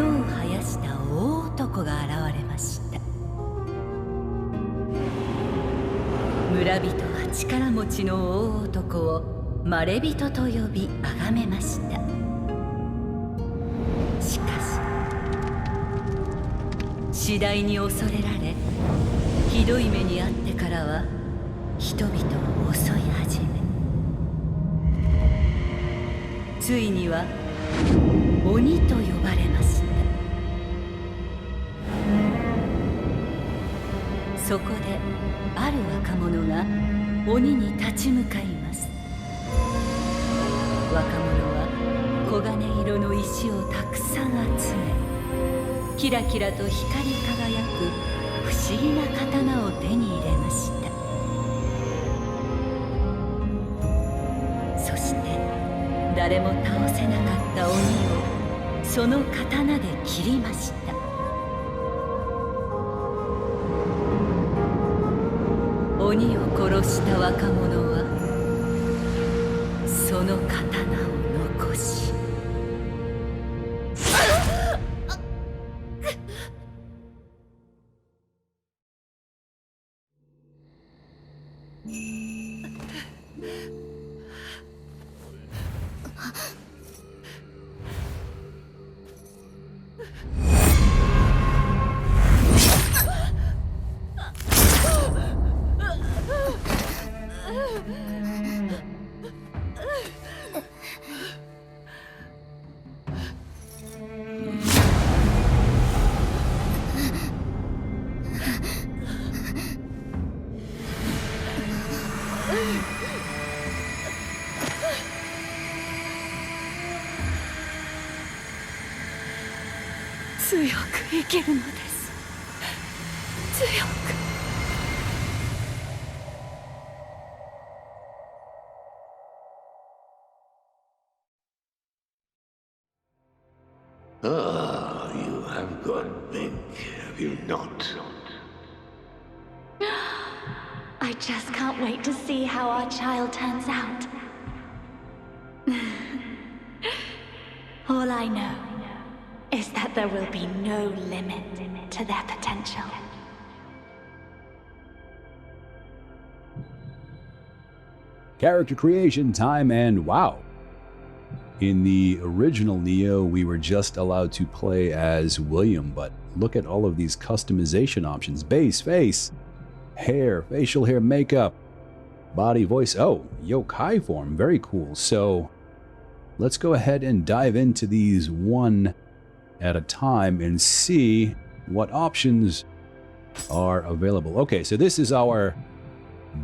角を生やした大男が現れました。村人は力持ちの大男をまれびとと呼び崇めました。しかし次第に恐れられ、ひどい目に遭ってからは人々を襲い始め、ついには鬼と呼ばれました。そこである若者が鬼に立ち向かいます。若者は黄金色の石をたくさん集め、キラキラと光り輝く不思議な刀を手に入れました。そして誰も倒せなかった鬼をその刀で切りました。鬼を殺した若者はその刀を残し、強く生きるのです。強く。Ah, you have gone big, have you not? I just can't wait to see how our child turns out. All I know is that there will be no limit to their potential. Character creation time, and wow. In the original Nioh, we were just allowed to play as William, but look at all of these customization options. Base, face, hair, facial hair, makeup, body, voice. Oh, yokai form. Very cool. So let's go ahead and dive into these one at a time and see what options are available. Okay, so this is our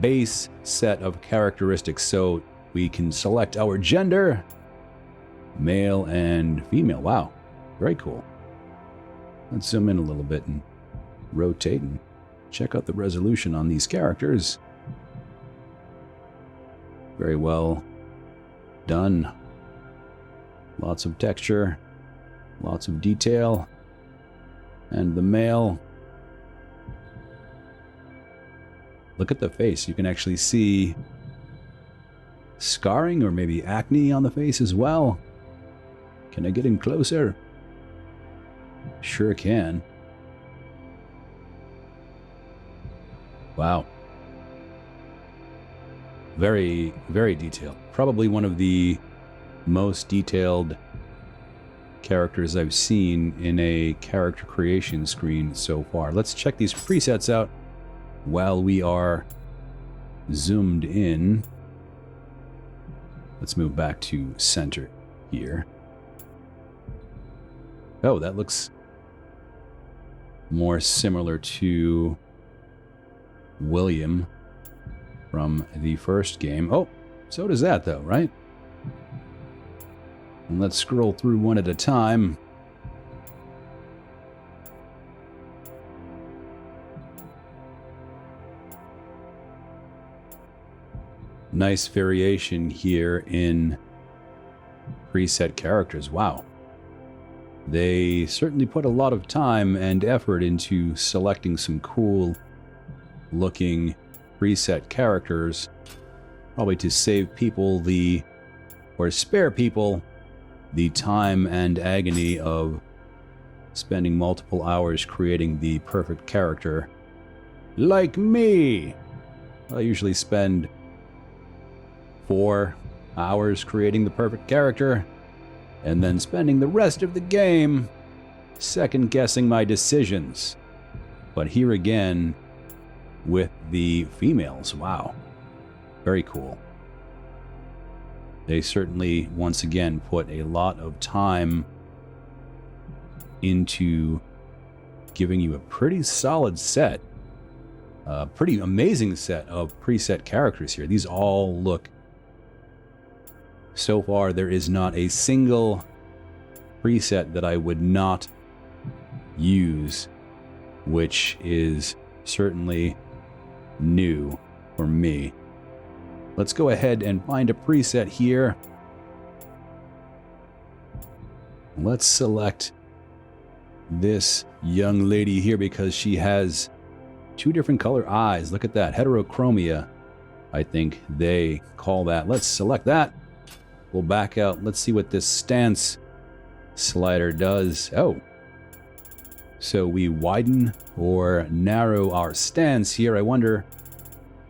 base set of characteristics. So we can select our gender, male and female. Wow, very cool. Let's zoom in a little bit and rotate and check out the resolution on these characters. Very well done. Lots of texture, lots of detail. And the male, look at the face. You can actually see scarring or maybe acne on the face as well. Can I get in closer? Sure can. Wow. Very, very detailed. Probably one of the most detailed characters I've seen in a character creation screen so far. Let's check these presets out while we are zoomed in. Let's move back to center here. Oh, that looks more similar to William from the first game. Oh, so does that though, right? And let's scroll through one at a time. Nice variation here in preset characters. Wow. They certainly put a lot of time and effort into selecting some cool looking preset characters, probably to save people or spare people the time and agony of spending multiple hours creating the perfect character. Like me! I usually spend 4 hours creating the perfect character, and then spending the rest of the game second-guessing my decisions. But here again, with the females, wow. Very cool. They certainly, once again, put a lot of time into giving you a pretty solid set, a pretty amazing set of preset characters here. These all look... So far, there is not a single preset that I would not use, which is certainly new for me. Let's go ahead and find a preset here. Let's select this young lady here because she has 2 different color eyes. Look at that. Heterochromia, I think they call that. Let's select that. We'll back out. Let's see what this stance slider does. Oh. So we widen or narrow our stance here. I wonder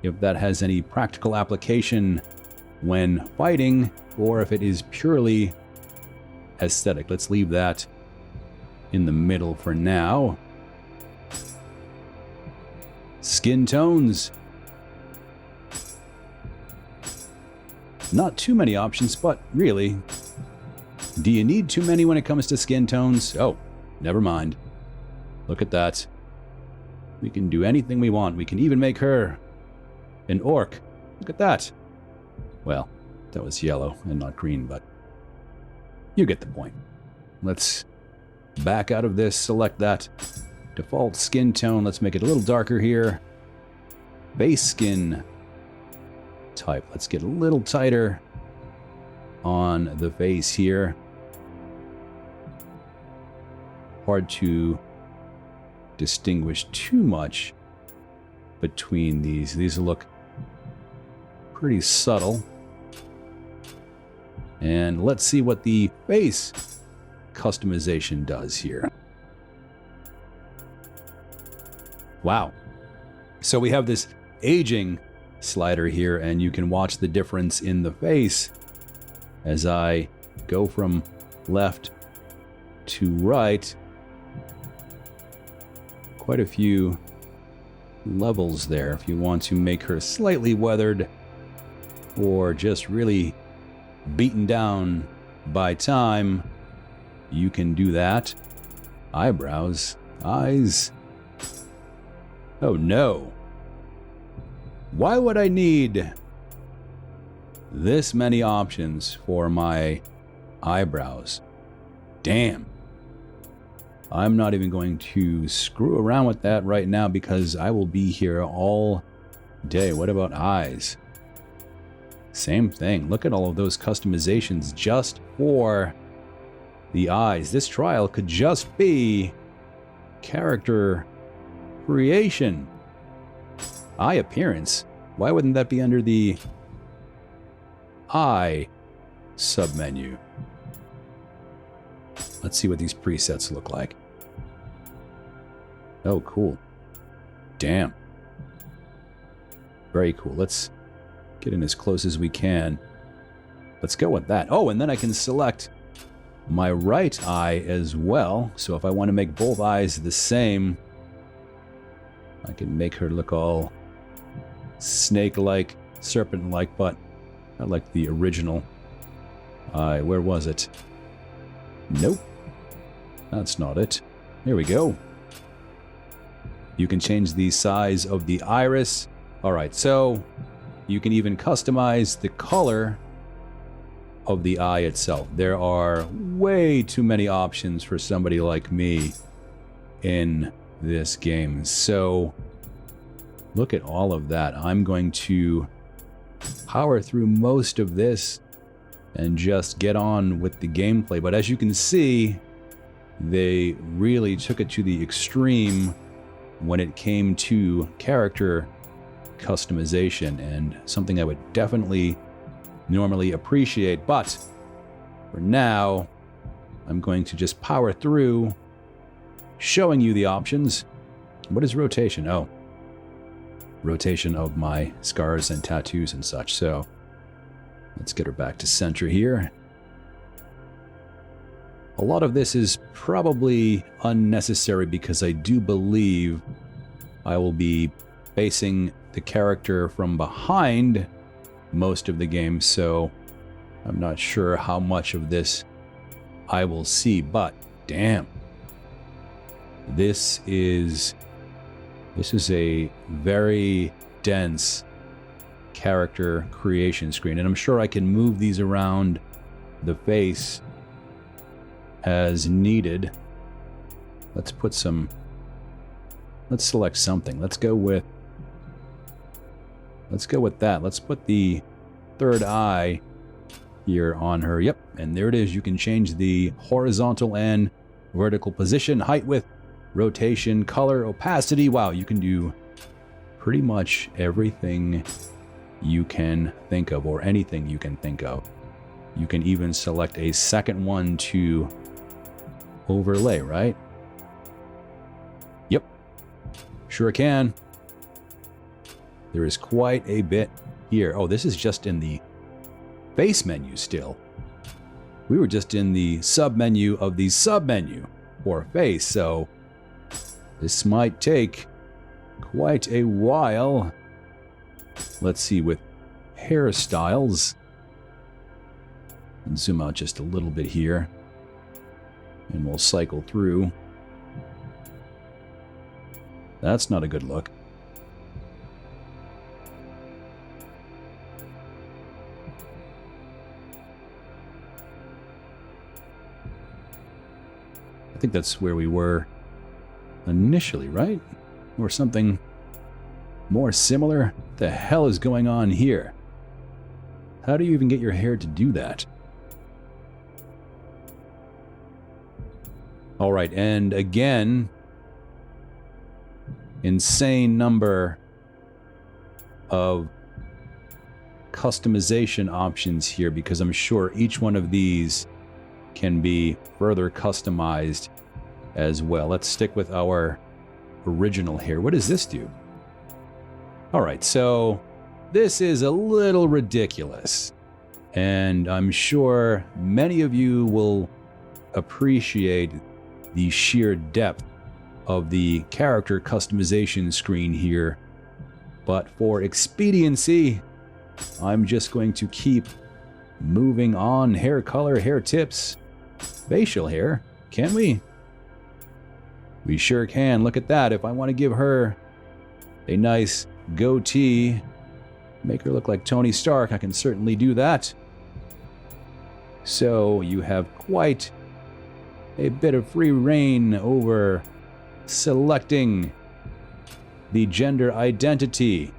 if that has any practical application when fighting, or if it is purely aesthetic. Let's leave that in the middle for now. Skin tones. Not too many options, but really, do you need too many when it comes to skin tones? Oh, never mind. Look at that. We can do anything we want. We can even make her an orc. Look at that. Well, that was yellow and not green, but you get the point. Let's back out of this, select that default skin tone. Let's make it a little darker here. Base skin type. Let's get a little tighter on the face here. Hard to distinguish too much between these. These look pretty subtle. And let's see what the face customization does here. Wow. So we have this aging slider here, and you can watch the difference in the face as I go from left to right. Quite a few levels there. If you want to make her slightly weathered or just really beaten down by time, you can do that. Eyebrows, eyes. Oh no. Why would I need this many options for my eyebrows? Damn. I'm not even going to screw around with that right now because I will be here all day. What about eyes? Same thing. Look at all of those customizations just for the eyes. This trial could just be character creation. Eye appearance. Why wouldn't that be under the eye submenu? Let's see what these presets look like. Oh, cool. Damn. Very cool. Let's get in as close as we can. Let's go with that. Oh, and then I can select my right eye as well. So if I want to make both eyes the same, I can make her look all snake-like, serpent-like, but I like the original eye. Where was it? Nope. That's not it. Here we go. You can change the size of the iris. All right, so you can even customize the color of the eye itself. There are way too many options for somebody like me in this game. So look at all of that. I'm going to power through most of this and just get on with the gameplay. But as you can see, they really took it to the extreme when it came to character customization, and something I would definitely normally appreciate. But for now, I'm going to just power through showing you the options. What is rotation? Oh, rotation of my scars and tattoos and such. So let's get her back to center here. A lot of this is probably unnecessary because I do believe I will be facing the character from behind most of the game, so I'm not sure how much of this I will see, but damn. This is a very dense character creation screen, and I'm sure I can move these around the face as needed. Let's select something. Let's go with that. Let's put the third eye here on her. Yep, and there it is. You can change the horizontal and vertical position, height, width, rotation, color, opacity. Wow, you can do pretty much everything you can think of, or anything you can think of. You can even select a second one to overlay, right? Yep, sure can. There is quite a bit here. Oh, this is just in the base menu still. We were just in the sub-menu of the sub-menu for face, so this might take quite a while. Let's see, with hairstyles. And zoom out just a little bit here. And we'll cycle through. That's not a good look. I think that's where we were initially, right? Or something more similar? What the hell is going on here? How do you even get your hair to do that? All right, and again, insane number of customization options here, because I'm sure each one of these can be further customized as well. Let's stick with our original here. What does this do? All right, so this is a little ridiculous, and I'm sure many of you will appreciate the sheer depth of the character customization screen here, but for expediency, I'm just going to keep moving on. Hair color, hair tips, facial hair. Can we? We sure can. Look at that. If I want to give her a nice goatee, make her look like Tony Stark, I can certainly do that. So you have quite a bit of free reign over selecting the gender identity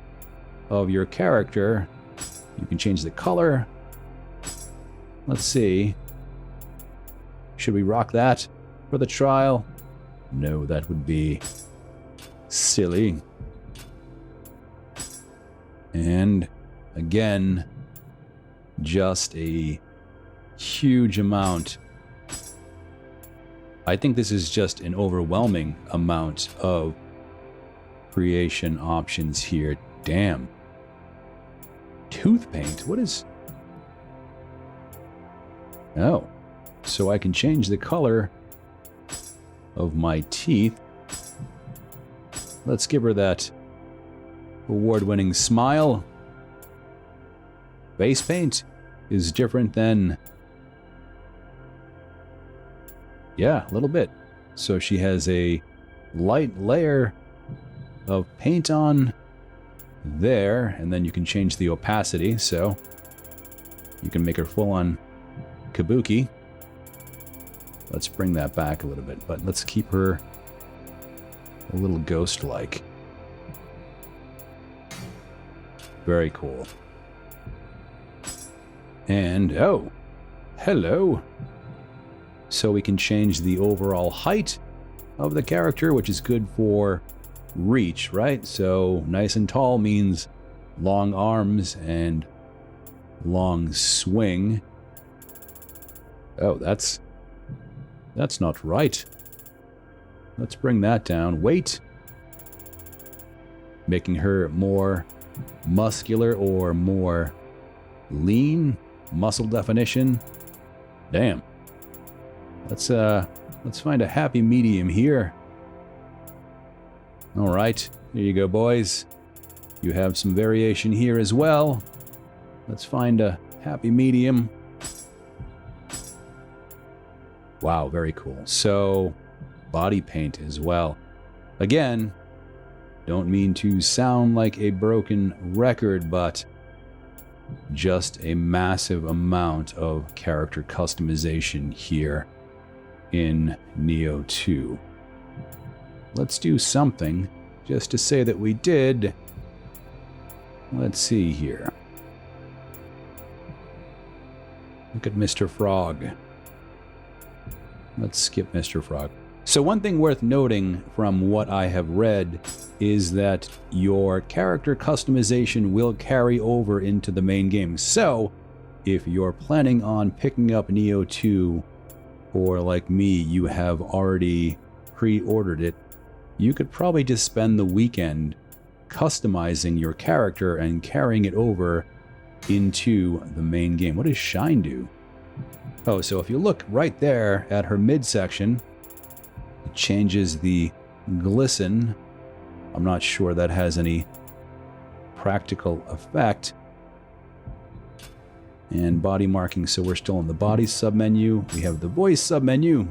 of your character. You can change the color. Let's see. Should we rock that for the trial? No, that would be silly. And again, just a huge amount. I think this is just an overwhelming amount of creation options here. Damn. Tooth paint? What is... Oh. So I can change the color of my teeth. Let's give her that award-winning smile. Face paint is different than... Yeah, a little bit. So she has a light layer of paint on there, and then you can change the opacity, so you can make her full-on kabuki. Let's bring that back a little bit, but let's keep her a little ghost-like. Very cool. And, oh, hello. So we can change the overall height of the character, which is good for reach, right? So nice and tall means long arms and long swing. Oh, that's not right. Let's bring that down. Weight. Making her more muscular or more lean. Muscle definition. Damn. Let's find a happy medium here. All right. Here you go, boys. You have some variation here as well. Let's find a happy medium. Wow, very cool. So, body paint as well. Again, don't mean to sound like a broken record, but just a massive amount of character customization here in Nioh 2. Let's do something just to say that we did. Let's see here. Look at Mr. Frog. Let's skip Mr. Frog. So one thing worth noting from what I have read is that your character customization will carry over into the main game. So if you're planning on picking up Nioh 2, or like me, you have already pre-ordered it, you could probably just spend the weekend customizing your character and carrying it over into the main game. What does Shine do? Oh, so if you look right there at her midsection, it changes the glisten. I'm not sure that has any practical effect. And body marking, so we're still in the body submenu. We have the voice submenu.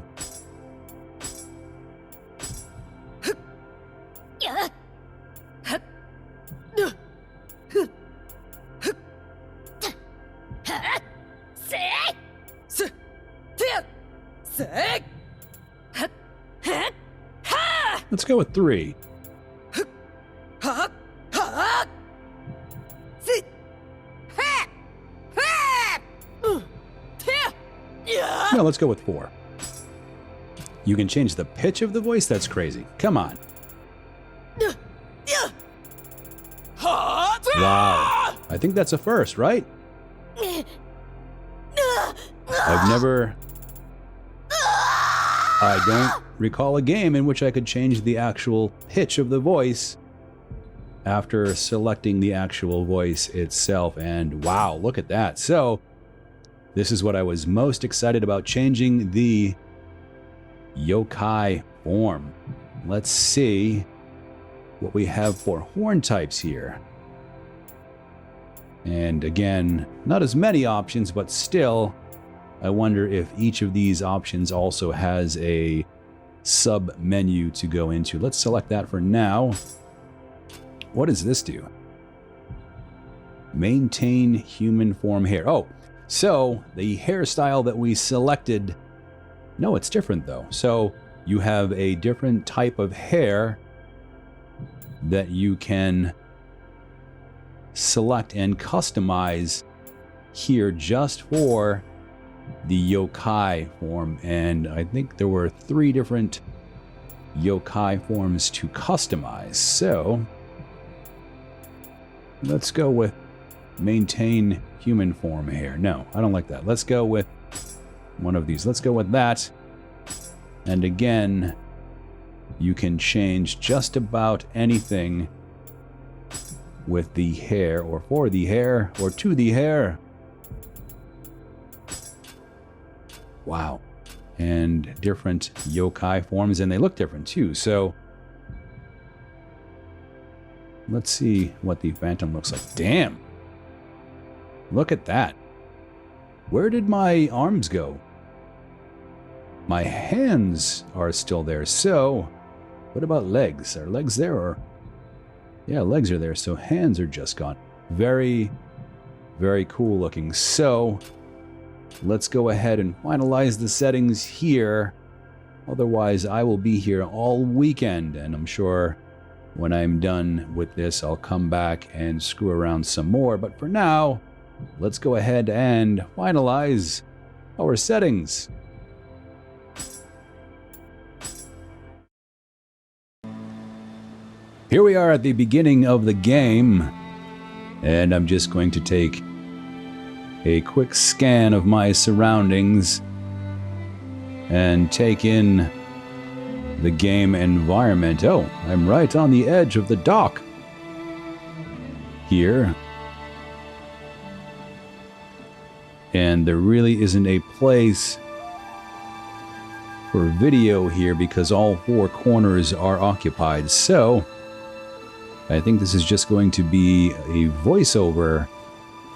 Let's go with 3. No, let's go with 4. You can change the pitch of the voice? That's crazy. Come on. Wow. I think that's a first, right? I don't recall a game in which I could change the actual pitch of the voice after selecting the actual voice itself. And wow, look at that. So this is what I was most excited about, changing the yokai form. Let's see what we have for horn types here. And again, not as many options, but still, I wonder if each of these options also has a sub menu to go into. Let's select that for now. What does this do? Maintain human form hair. Oh, so the hairstyle that we selected, no, it's different though. So you have a different type of hair that you can select and customize here just for the yokai form. And I think there were 3 different yokai forms to customize. So let's go with maintain human form hair. No, I don't like that. Let's go with one of these. Let's go with that. And again, you can change just about anything with the hair, or for the hair, or to the hair. Wow. And different yokai forms, and they look different too. So let's see what the phantom looks like. Damn. Look at that. Where did my arms go? My hands are still there. So what about legs? Are legs there? Or yeah, legs are there. So hands are just gone. Very, very cool looking. So let's go ahead and finalize the settings here. Otherwise, I will be here all weekend, and I'm sure when I'm done with this, I'll come back and screw around some more. But for now, let's go ahead and finalize our settings. Here we are at the beginning of the game, and I'm just going to take a quick scan of my surroundings and take in the game environment. Oh, I'm right on the edge of the dock here. And there really isn't a place for video here because all four corners are occupied. So I think this is just going to be a voiceover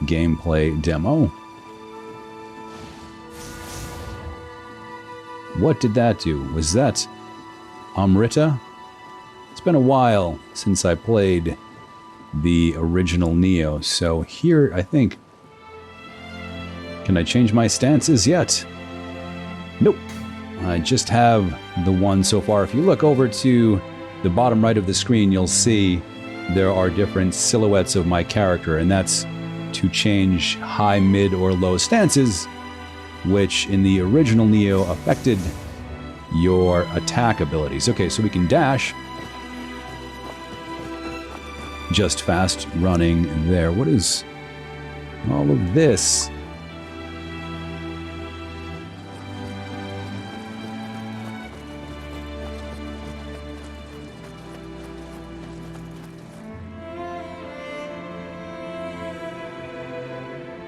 gameplay demo. What did that do? Was that Amrita? It's been a while since I played the original Nioh, so here I think... Can I change my stances yet? Nope. I just have the one so far. If you look over to the bottom right of the screen, you'll see there are different silhouettes of my character, and that's to change high, mid, or low stances, which in the original Nioh affected your attack abilities. Okay, so we can dash. Just fast running there. What is all of this?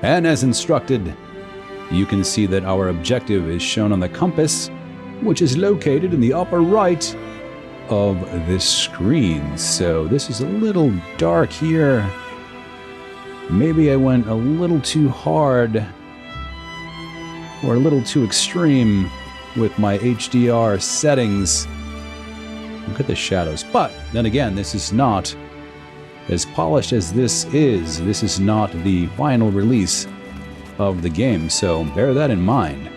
And as instructed, you can see that our objective is shown on the compass, which is located in the upper right of this screen. So this is a little dark here. Maybe I went a little too hard or a little too extreme with my HDR settings. Look at the shadows. But then again, this is not as polished as this is not the final release of the game, so bear that in mind.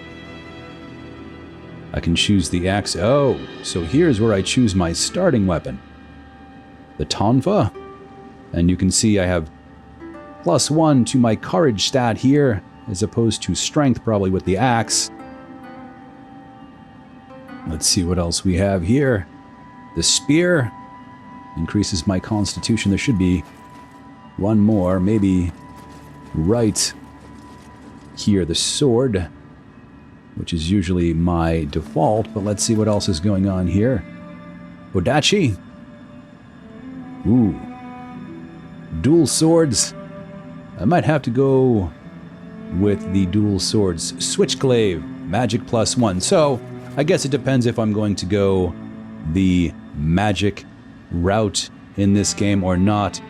I can choose the axe. Oh, so here's where I choose my starting weapon. The Tonfa. And you can see I have +1 to my courage stat here, as opposed to strength probably with the axe. Let's see what else we have here. The spear increases my constitution. There should be one more, maybe right here. The sword, which is usually my default, but let's see what else is going on here. Odachi. Ooh. Dual swords. I might have to go with the dual swords. Switchglaive, magic +1. So I guess it depends if I'm going to go the magic route in this game or not.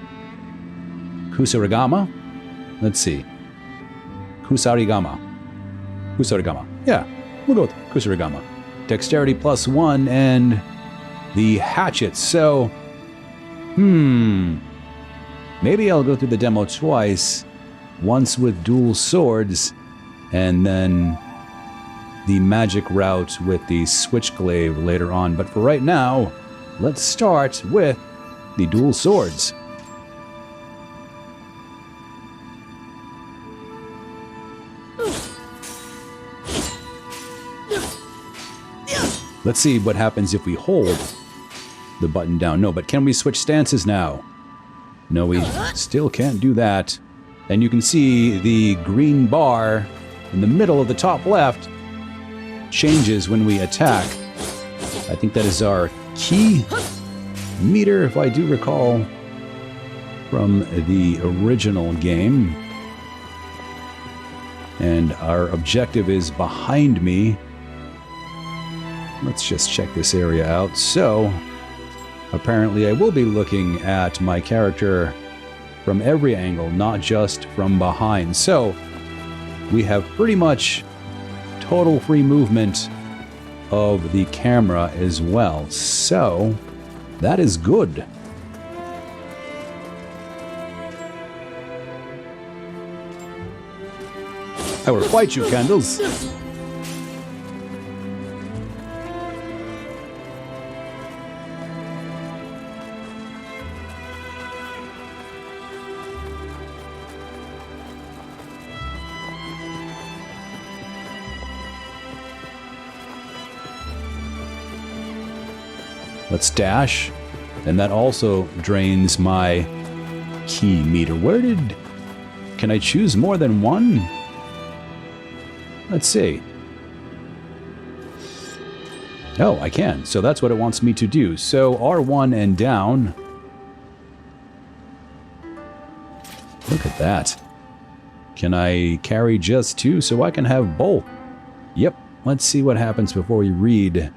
Kusarigama? Let's see. Kusarigama. Yeah, we'll go with Kusarigama. Dexterity +1 and the hatchet. So, maybe I'll go through the demo twice. Once with dual swords and then the magic route with the switchglaive later on. But for right now, let's start with the dual swords. Let's see what happens if we hold the button down. No, but can we switch stances now? No, we still can't do that. And you can see the green bar in the middle of the top left changes when we attack. I think that is our key meter, if I do recall, from the original game. And our objective is behind me. Let's just check this area out. So, apparently I will be looking at my character from every angle, not just from behind. So, we have pretty much total free movement of the camera as well. So, that is good. I will fight you, Candles. Let's dash, and that also drains my key meter. Can I choose more than one? Let's see. Oh, I can. So that's what it wants me to do. So R1 and down. Look at that. Can I carry just 2 so I can have both? Yep. Let's see what happens before we read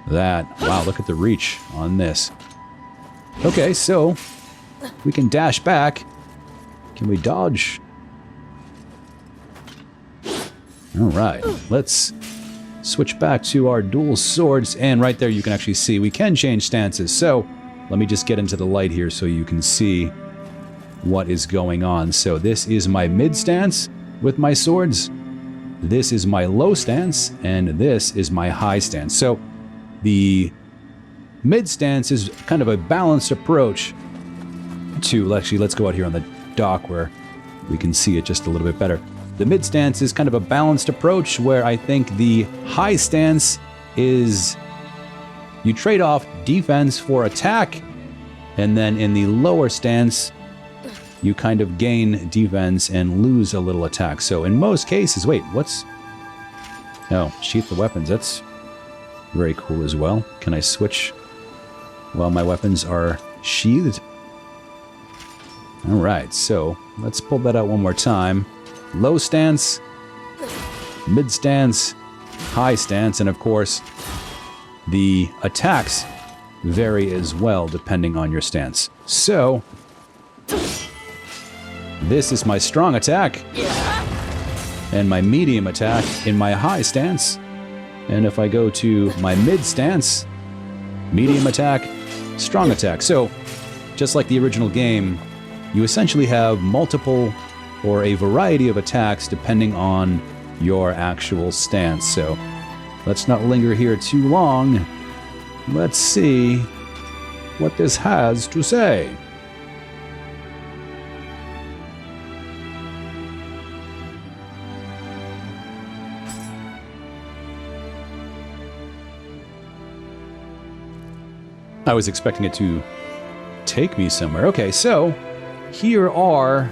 that. Wow, look at the reach on this. Okay, so we can dash back. Can we dodge? All right, let's switch back to our dual swords. And right there, you can actually see we can change stances. So let me just get into the light here so you can see what is going on. So this is my mid stance with my swords. This is my low stance, and this is my high stance. So the mid stance is kind of a balanced approach to, actually, let's go out here on the dock where we can see it just a little bit better. The mid stance is kind of a balanced approach where I think the high stance is you trade off defense for attack, and then in the lower stance, you kind of gain defense and lose a little attack. So in most cases, wait, what's... Oh, sheath the weapons. That's very cool as well. Can I switch while my weapons are sheathed? All right, so let's pull that out one more time. Low stance, mid stance, high stance, and of course, the attacks vary as well depending on your stance. So... this is my strong attack and my medium attack in my high stance. And if I go to my mid stance, medium attack, strong attack. So just like the original game, you essentially have multiple or a variety of attacks depending on your actual stance. So let's not linger here too long. Let's see what this has to say. I was expecting it to take me somewhere. Okay, so here are...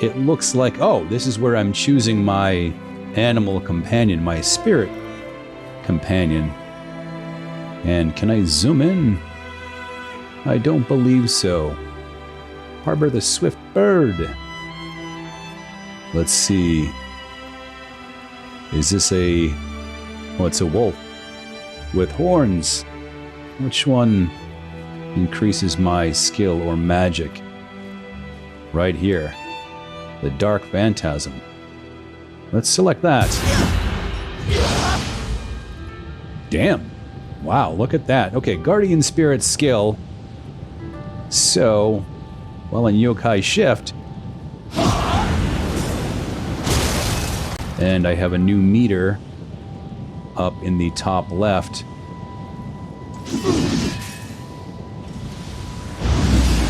it looks like... oh, this is where I'm choosing my animal companion, my spirit companion. And can I zoom in? I don't believe so. Harbor the swift bird. Let's see. Is this a... oh, it's a wolf with horns. Which one increases my skill or magic? Right here. The Dark Phantasm. Let's select that. Damn. Wow, look at that. Okay, Guardian Spirit skill. So, well, in Yokai Shift. And I have a new meter up in the top left.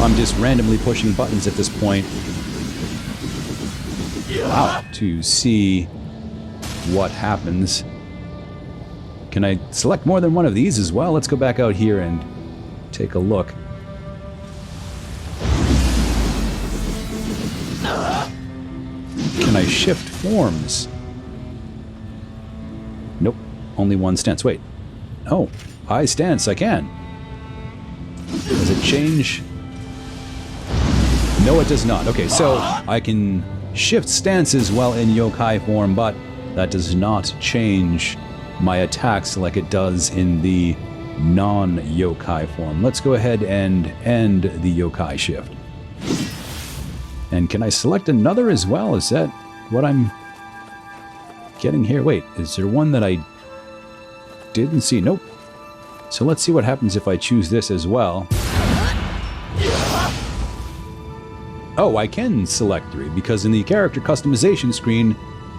I'm just randomly pushing buttons at this point. Wow, to see what happens. Can I select more than one of these as well? Let's go back out here and take a look. Can I shift forms? Nope, only one stance. Wait. Oh, high stance, I can. Does it change? No, it does not. Okay, so I can shift stances while in yokai form, but that does not change my attacks like it does in the non-yokai form. Let's go ahead and end the yokai shift. And can I select another as well? Is that what I'm getting here? Wait, is there one that I didn't see? Nope. So let's see what happens if I choose this as well. Oh, I can select 3, because in the character customization screen,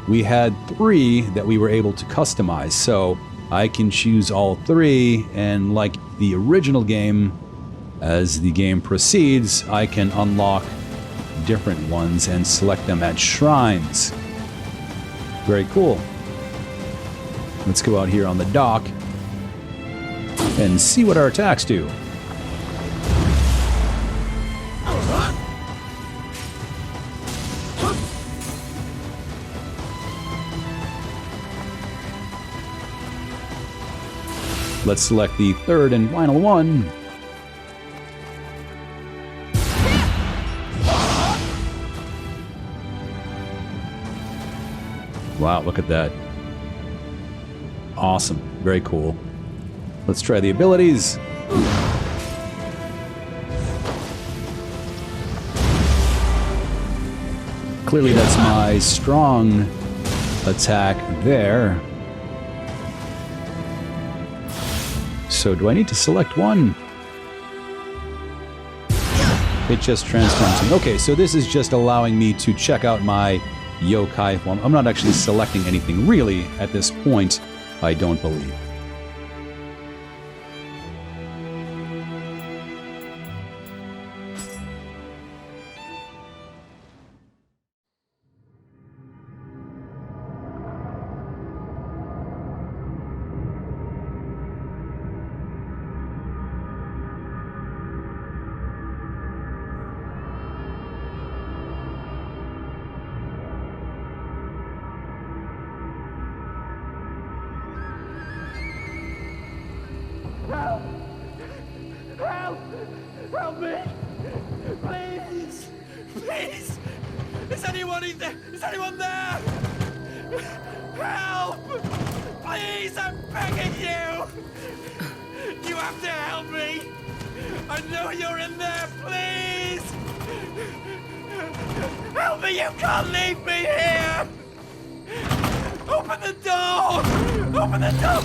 we had 3 that we were able to customize. So I can choose all 3, and like the original game, as the game proceeds, I can unlock different ones and select them at shrines. Very cool. Let's go out here on the dock and see what our attacks do. Let's select the third and final one. Wow, look at that. Awesome. Very cool. Let's try the abilities. Clearly that's my strong attack there. So do I need to select one? It just transforms me. Okay, so this is just allowing me to check out my yokai form. I'm not actually selecting anything really at this point, I don't believe. Help me! Please! Please! Is anyone in there? Is anyone there? Help! Please, I'm begging you! You have to help me! I know you're in there, please! Help me, you can't leave me here! Open the door! Open the door!